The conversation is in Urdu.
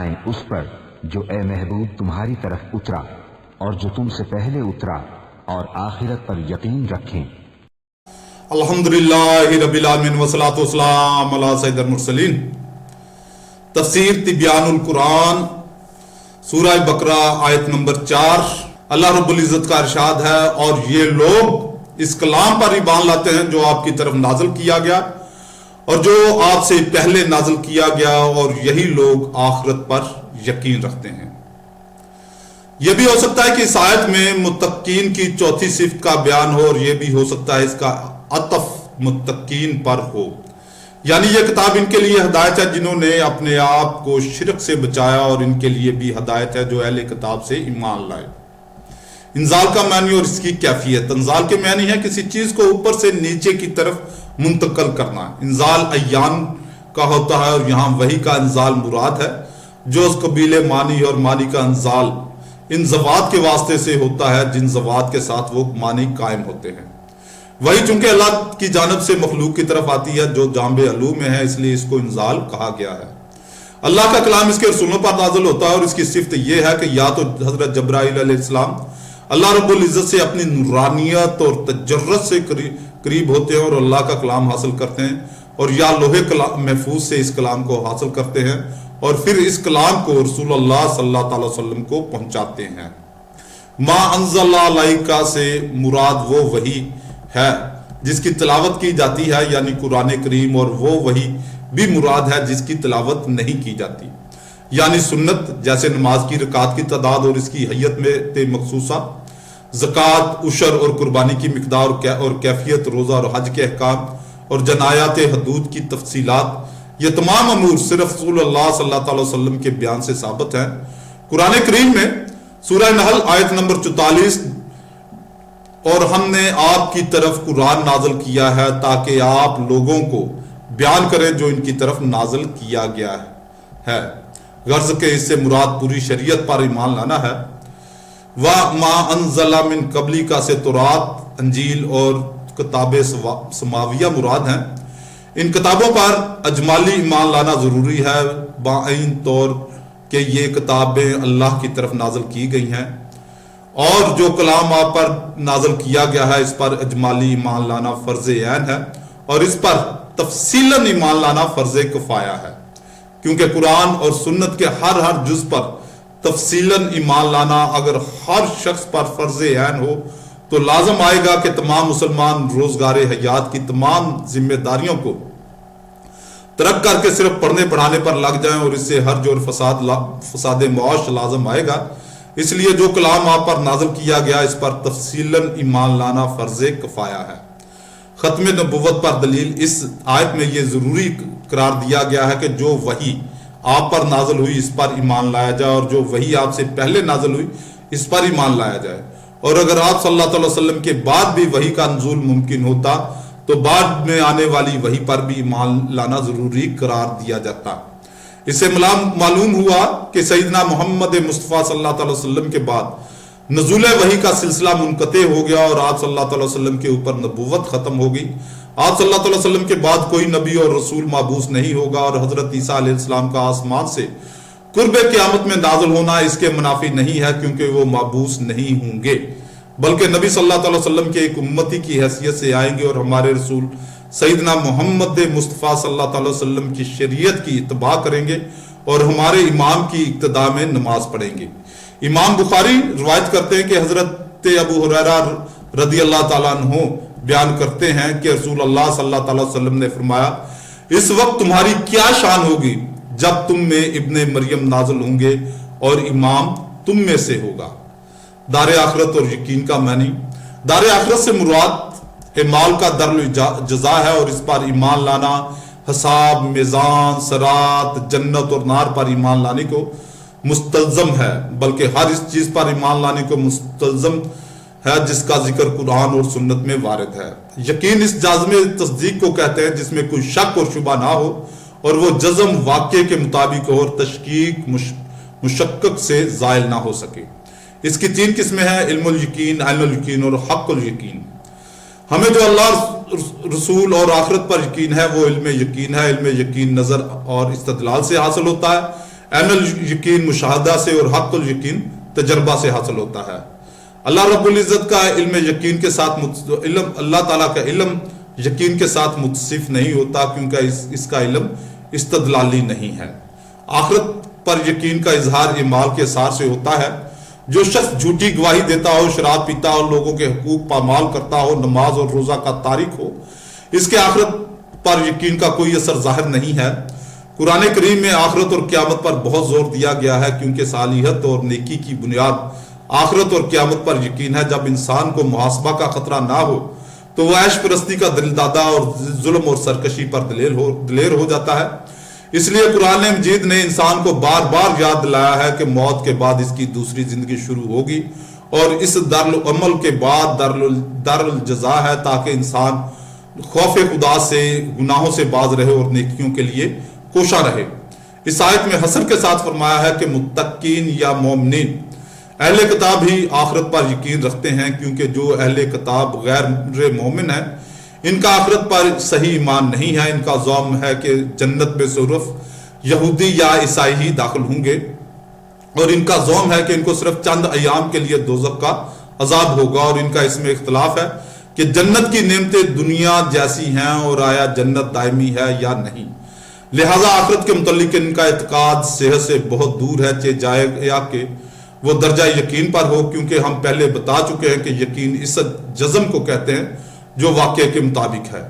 اس پر جو اے محبوب تمہاری طرف اترا اور جو تم سے پہلے اترا اور آخرت پر یقین رکھیں۔ الحمدللہ رب العالمین والصلاۃ والسلام علی سید المرسلین۔ تفسیر تبیان القرآن سورہ بقرہ آیت نمبر 4۔ اللہ رب العزت کا ارشاد ہے، اور یہ لوگ اس کلام پر ایمان لاتے ہیں جو آپ کی طرف نازل کیا گیا اور جو آپ سے پہلے نازل کیا گیا، اور یہی لوگ آخرت پر یقین رکھتے ہیں۔ یہ بھی ہو سکتا ہے کہ اس آیت میں متقین کی چوتھی صفت کا بیان ہو، اور یہ بھی ہو سکتا ہے اس کا عطف متقین پر ہو، یعنی یہ کتاب ان کے لیے ہدایت ہے جنہوں نے اپنے آپ کو شرک سے بچایا، اور ان کے لیے بھی ہدایت ہے جو اہل کتاب سے ایمان لائے۔ انزال کا معنی اور اس کی کیفیت۔ انزال کے معنی ہے کسی چیز کو اوپر سے نیچے کی طرف منتقل کرنا۔ انزال ایان کا ہوتا ہے، اور یہاں وحی کا انزال مراد ہے جو اس قبیل معنی اور معنی کا انزال ان زوات کے واسطے سے ہوتا ہے جن زوات کے ساتھ وہ معنی قائم ہوتے ہیں۔ وہی چونکہ اللہ کی جانب سے مخلوق کی طرف آتی ہے جو جانب علو میں ہے، اس لیے اس کو انزال کہا گیا ہے۔ اللہ کا کلام اس کے رسولوں پر نازل ہوتا ہے، اور اس کی صفت یہ ہے کہ یا تو حضرت جبرائیل علیہ السلام اللہ رب العزت سے اپنی نورانیت اور تجرد سے قریب ہوتے ہیں اور اللہ کا کلام حاصل کرتے ہیں، اور یا لوح محفوظ سے اس کلام کو حاصل کرتے ہیں اور پھر اس کلام کو رسول اللہ صلی اللہ تعالی وسلم کو پہنچاتے ہیں۔ ما انزل علیک سے مراد وہ وحی ہے جس کی تلاوت کی جاتی ہے، یعنی قرآن کریم، اور وہ وحی بھی مراد ہے جس کی تلاوت نہیں کی جاتی، یعنی سنت، جیسے نماز کی رکعات کی تعداد اور اس کی حیت میں مخصوصہ، زکوٰۃ، عشر اور قربانی کی مقدار اور کیفیت، روزہ اور حج کے احکام اور جنایات حدود کی تفصیلات، یہ تمام امور صرف رسول اللہ صلی اللہ تعالی وسلم کے بیان سے ثابت ہیں۔ قرآن کریم میں سورہ نحل آیت نمبر 44، اور ہم نے آپ کی طرف قرآن نازل کیا ہے تاکہ آپ لوگوں کو بیان کریں جو ان کی طرف نازل کیا گیا ہے، غرض کہ اس سے مراد پوری شریعت پر ایمان لانا ہے۔ وَمَا أَنزَلَ مِن قَبْلِكَ سے تورات، انجیل اور کتاب سماویہ مراد ہیں۔ ان کتابوں پر اجمالی ایمان لانا ضروری ہے بعین طور کہ یہ کتابیں اللہ کی طرف نازل کی گئی ہیں، اور جو کلام آپ پر نازل کیا گیا ہے اس پر اجمالی ایمان لانا فرض عین ہے، اور اس پر تفصیلاً ایمان لانا فرض کفایہ ہے، کیونکہ قرآن اور سنت کے ہر جز پر تفصیلاً ایمان لانا اگر ہر شخص پر فرض عین ہو تو لازم آئے گا کہ تمام مسلمان روزگار حیات کی تمام ذمہ داریوں کو ترک کر کے صرف پڑھنے پڑھانے پر لگ جائیں، اور اس سے حرج اور فساد معاش لازم آئے گا۔ اس لیے جو کلام آپ پر نازل کیا گیا اس پر تفصیلاً ایمان لانا فرض کفایہ ہے۔ ختم نبوت پر دلیل اس آیت میں یہ ضروری قرار دیا گیا ہے کہ جو وحی آپ پر نازل ہوئی اس پر ایمان لایا جائے، اور جو وحی آپ سے پہلے نازل ہوئی اس پر ایمان لایا جائے، اور اگر آپ صلی اللہ علیہ وسلم کے بعد بھی وحی کا نزول ممکن ہوتا تو بعد میں آنے والی وحی پر بھی ایمان لانا ضروری قرار دیا جاتا۔ اس سے معلوم ہوا کہ سیدنا محمد مصطفیٰ صلی اللہ علیہ وسلم کے بعد نزول وحی کا سلسلہ منقطع ہو گیا، اور آپ صلی اللہ علیہ وسلم کے اوپر نبوت ختم ہو گئی۔ آپ صلی اللہ علیہ وسلم کے بعد کوئی نبی اور رسول مبعوث نہیں ہوگا، اور حضرت عیسیٰ علیہ السلام کا آسمان سے قرب قیامت میں نازل ہونا اس کے منافی نہیں ہے، کیونکہ وہ مبعوث نہیں ہوں گے، بلکہ نبی صلی اللہ علیہ وسلم کے ایک امتی کی حیثیت سے آئیں گے، اور ہمارے رسول سیدنا محمد مصطفیٰ صلی اللہ علیہ وسلم کی شریعت کی اتباع کریں گے، اور ہمارے امام کی اقتداء میں نماز پڑھیں گے۔ امام بخاری روایت کرتے ہیں کہ حضرت ابو ہریرہ رضی اللہ تعالیٰ عنہ بیان کرتے ہیں کہ رسول اللہ صلی اللہ تعالی وسلم نے فرمایا، اس وقت تمہاری کیا شان ہوگی جب تم میں ابن مریم نازل ہوں گے اور امام تم میں سے ہوگا۔ دار آخرت اور یقین کا معنی۔ دار آخرت سے مراد اعمال کا در جزا ہے، اور اس پر ایمان لانا حساب، میزان، صراط، جنت اور نار پر ایمان لانے کو مستلزم ہے، بلکہ ہر اس چیز پر ایمان لانے کو مستلزم ہے جس کا ذکر قرآن اور سنت میں وارد ہے۔ یقین اس جازم تصدیق کو کہتے ہیں جس میں کوئی شک اور شبہ نہ ہو، اور وہ جزم واقع کے مطابق ہو اور تشکیک مشکک سے زائل نہ ہو سکے۔ اس کی 3 قسمیں ہیں: علم الیقین، عین الیقین اور حق الیقین۔ ہمیں جو اللہ رسول اور آخرت پر یقین ہے وہ علم یقین ہے۔ علم یقین نظر اور استدلال سے حاصل ہوتا ہے، عین الیقین مشاہدہ سے اور حق الیقین تجربہ سے حاصل ہوتا ہے۔ اللہ رب العزت کا علم یقین کے ساتھ اللہ تعالیٰ کا علم یقین کے ساتھ متصف نہیں ہوتا، کیونکہ اس کا علم استدلالی نہیں ہے۔ آخرت پر یقین کا اظہار اعمال کے اثار سے ہوتا ہے۔ جو شخص جھوٹی گواہی دیتا ہو، شراب پیتا ہو، لوگوں کے حقوق پامال کرتا ہو، نماز اور روزہ کا تارک ہو، اس کے آخرت پر یقین کا کوئی اثر ظاہر نہیں ہے۔ قرآن کریم میں آخرت اور قیامت پر بہت زور دیا گیا ہے، کیونکہ صالحیت اور نیکی کی بنیاد آخرت اور قیامت پر یقین ہے۔ جب انسان کو محاسبہ کا خطرہ نہ ہو تو وہ عیش پرستی کا دل دادا اور ظلم اور سرکشی پر دلیر ہو جاتا ہے۔ اس لیے قرآن مجید نے انسان کو بار بار یاد دلایا ہے کہ موت کے بعد اس کی دوسری زندگی شروع ہوگی، اور اس دارالعمل کے بعد دارالجزا ہے، تاکہ انسان خوف خدا سے، گناہوں سے باز رہے اور نیکیوں کے لیے کوشاں رہے۔ اس آیت میں حصر کے ساتھ فرمایا ہے کہ متقین یا مومنین اہل کتاب ہی آخرت پر یقین رکھتے ہیں، کیونکہ جو اہل کتاب غیر مومن ہیں ان کا آخرت پر صحیح ایمان نہیں ہے۔ ان کا زعم ہے کہ جنت میں صرف یہودی یا عیسائی ہی داخل ہوں گے، اور ان کا زعم ہے کہ ان کو صرف چند ایام کے لیے دوزخ کا عذاب ہوگا، اور ان کا اس میں اختلاف ہے کہ جنت کی نعمتیں دنیا جیسی ہیں اور آیا جنت دائمی ہے یا نہیں۔ لہذا آخرت کے متعلق ان کا اعتقاد صحت سے بہت دور ہے، چاہے جائے یا کہ وہ درجہ یقین پر ہو، کیونکہ ہم پہلے بتا چکے ہیں کہ یقین اس جزم کو کہتے ہیں جو واقعے کے مطابق ہے۔